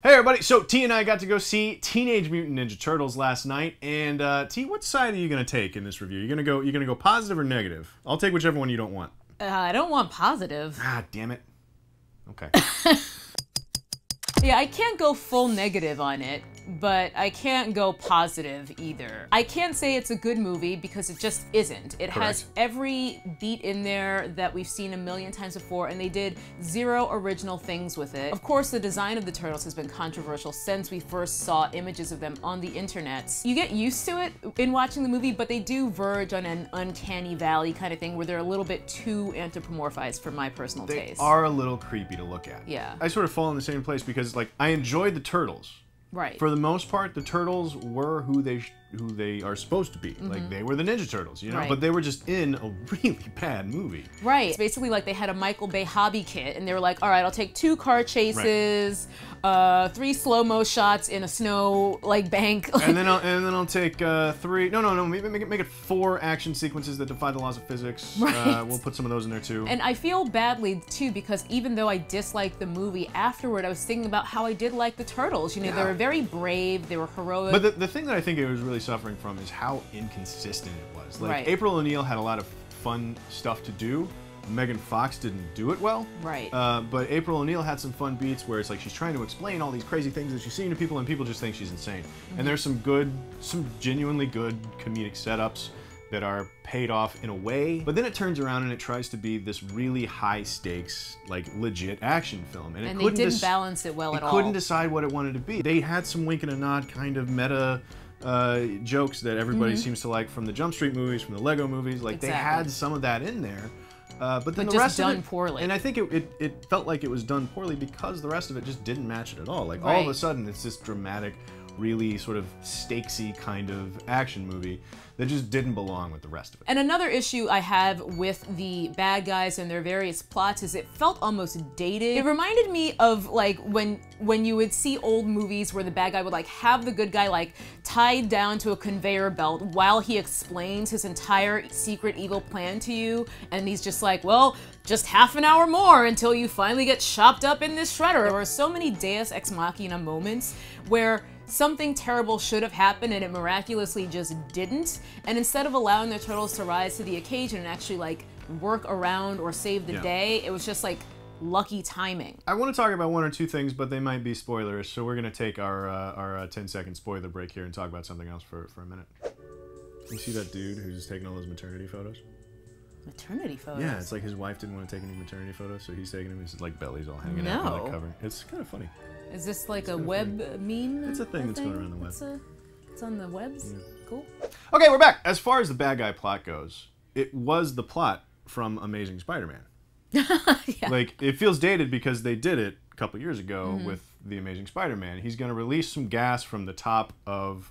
Hey everybody, so T and I got to go see Teenage Mutant Ninja Turtles last night, and T, what side are you gonna take in this review? You gonna go positive or negative? I'll take whichever one you don't want. I don't want positive. Ah, damn it. Okay. Yeah, I can't go full negative on it, but I can't go positive either. I can't say it's a good movie because it just isn't. It has every beat in there that we've seen a million times before, and they did zero original things with it. Of course, the design of the turtles has been controversial since we first saw images of them on the internet. You get used to it in watching the movie, but they do verge on an uncanny valley kind of thing where they're a little bit too anthropomorphized for my personal taste. They are a little creepy to look at. Yeah. I sort of fall in the same place because, like, I enjoyed the turtles. Right. For the most part, the turtles were who they are supposed to be. Like, they were the Ninja Turtles, you know? Right. But they were just in a really bad movie. Right. It's basically like they had a Michael Bay hobby kit, and they were like, all right, I'll take 2 car chases, 3 slow-mo shots in a snow, like, bank. and then I'll take 3. No. Make it 4 action sequences that defy the laws of physics. Right. We'll put some of those in there too. And I feel badly too because even though I disliked the movie, afterward I was thinking about how I did like the turtles. You know, they were very brave, they were heroic. But the thing that I think it was really suffering from is how inconsistent it was. Like, April O'Neil had a lot of fun stuff to do. Megan Fox didn't do it well. Right. But April O'Neil had some fun beats where it's like she's trying to explain all these crazy things that she's seeing to people, and people just think she's insane. And there's some genuinely good comedic setups that are paid off in a way, but then it turns around and it tries to be this really high stakes, like, legit action film. And they didn't balance it well at all. It couldn't decide what it wanted to be. They had some wink and a nod kind of meta jokes that everybody seems to like from the Jump Street movies, from the Lego movies. Like, they had some of that in there. But then the rest of it, poorly. And I think it felt like it was done poorly because the rest of it just didn't match it at all. Like, all of a sudden, it's this dramatic, really sort of stakesy kind of action movie that just didn't belong with the rest of it. And another issue I have with the bad guys and their various plots is it felt almost dated. It reminded me of, like, when you would see old movies where the bad guy would, like, have the good guy, like, tied down to a conveyor belt while he explains his entire secret evil plan to you, and he's just like, well, just half an hour more until you finally get chopped up in this shredder. There were so many Deus Ex Machina moments where something terrible should have happened and it miraculously just didn't. And instead of allowing the turtles to rise to the occasion and actually, like, work around or save the day, it was just like lucky timing. I want to talk about 1 or 2 things, but they might be spoilers, so we're going to take our 10-second spoiler break here and talk about something else for a minute. You see that dude who's just taking all those maternity photos? Maternity photos? Yeah, it's like his wife didn't want to take any maternity photos, so he's taking them. His, like, belly's all hanging out on the cover. It's kind of funny. Is this like a web meme? It's a thing that's going around the web. It's on the webs? Yeah. Cool. Okay, we're back. As far as the bad guy plot goes, it was the plot from Amazing Spider-Man. Yeah. Like, it feels dated because they did it a couple years ago with The Amazing Spider-Man. He's going to release some gas from the top of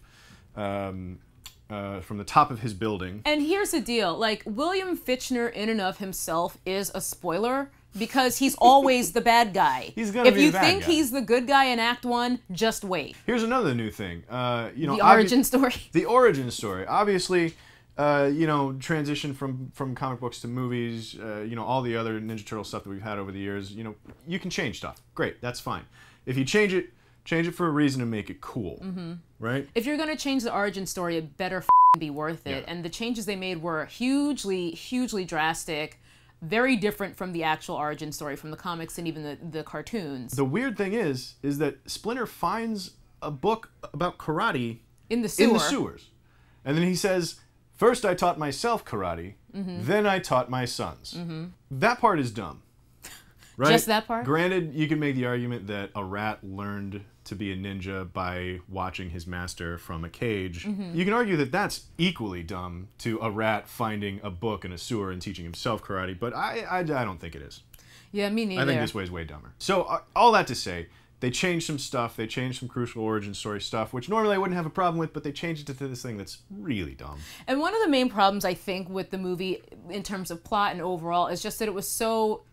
his building. And here's the deal. Like, William Fichtner in and of himself is a spoiler because he's always the bad guy. He's gonna be the bad guy. If you think he's the good guy in Act 1, just wait. Here's another new thing. You know, the origin story. The origin story. Obviously, you know, transition from comic books to movies, you know, all the other Ninja Turtle stuff that we've had over the years, you know, you can change stuff. Great, that's fine. If you change it for a reason and make it cool, right? If you're going to change the origin story, it better be worth it. And the changes they made were hugely, hugely drastic, very different from the actual origin story from the comics and even the cartoons. The weird thing is that Splinter finds a book about karate in the sewers. And then he says, first I taught myself karate, then I taught my sons. That part is dumb. Right? Just that part? Granted, you can make the argument that a rat learned to be a ninja by watching his master from a cage. You can argue that that's equally dumb to a rat finding a book in a sewer and teaching himself karate, but I don't think it is. Yeah, me neither. I think this way is way dumber. So, all that to say, they changed some stuff, they changed some crucial origin story stuff, which normally I wouldn't have a problem with, but they changed it to this thing that's really dumb. And one of the main problems, I think, with the movie, in terms of plot and overall, is just that it was so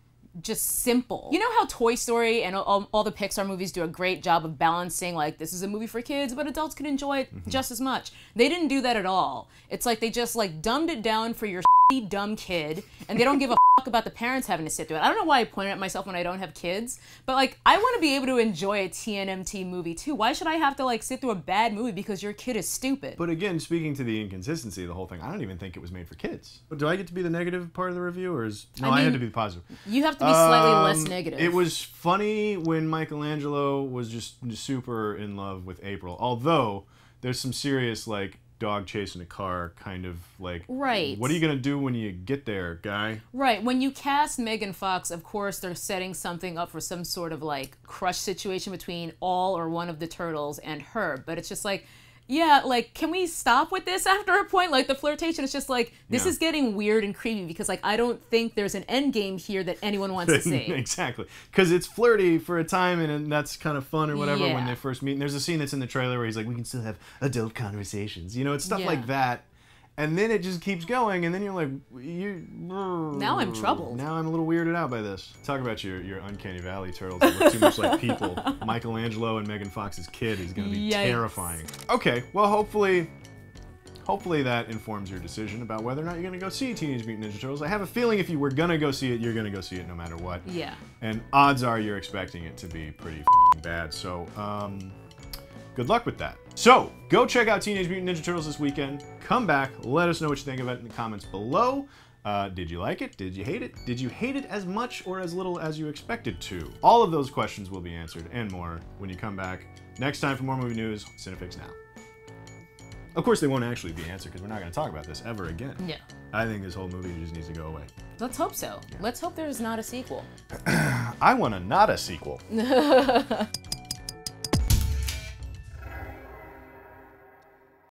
just simple. You know how Toy Story and all the Pixar movies do a great job of balancing, like, this is a movie for kids, but adults can enjoy it just as much. They didn't do that at all. It's like they just, like, dumbed it down for your dumb kid, and they don't give a talk about the parents having to sit through it. I don't know why I pointed at myself when I don't have kids, but like I want to be able to enjoy a TMNT movie too. Why should I have to like sit through a bad movie because your kid is stupid? But again, speaking to the inconsistency of the whole thing, I don't even think it was made for kids. But do I get to be the negative part of the review, or is no? I had to be the positive. You have to be slightly less negative. It was funny when Michelangelo was just super in love with April, although there's some serious like dog chasing a car kind of like, right, what are you gonna do when you get there, guy? Right. When you cast Megan Fox, of course they're setting something up for some sort of like crush situation between all or one of the turtles and her, but it's just like, yeah, like, can we stop with this after a point? Like, the flirtation is just like, this is getting weird and creepy because, like, I don't think there's an end game here that anyone wants to see. Exactly. Because it's flirty for a time, and that's kind of fun or whatever when they first meet. And there's a scene that's in the trailer where he's like, we can still have adult conversations. You know, it's stuff like that. And then it just keeps going, and then you're like, now I'm troubled. Now I'm a little weirded out by this. Talk about your Uncanny Valley turtles that look too much like people. Michelangelo and Megan Fox's kid is going to be terrifying. Okay, well, hopefully that informs your decision about whether or not you're going to go see Teenage Mutant Ninja Turtles. I have a feeling if you were going to go see it, you're going to go see it no matter what. Yeah. And odds are you're expecting it to be pretty bad, so good luck with that. So, go check out Teenage Mutant Ninja Turtles this weekend. Come back, let us know what you think of it in the comments below. Did you like it? Did you hate it? Did you hate it as much or as little as you expected to? All of those questions will be answered and more when you come back next time for more movie news. CineFix Now. Of course, they won't actually be answered because we're not going to talk about this ever again. Yeah. I think this whole movie just needs to go away. Let's hope so. Yeah. Let's hope there's not a sequel. I want a not a sequel.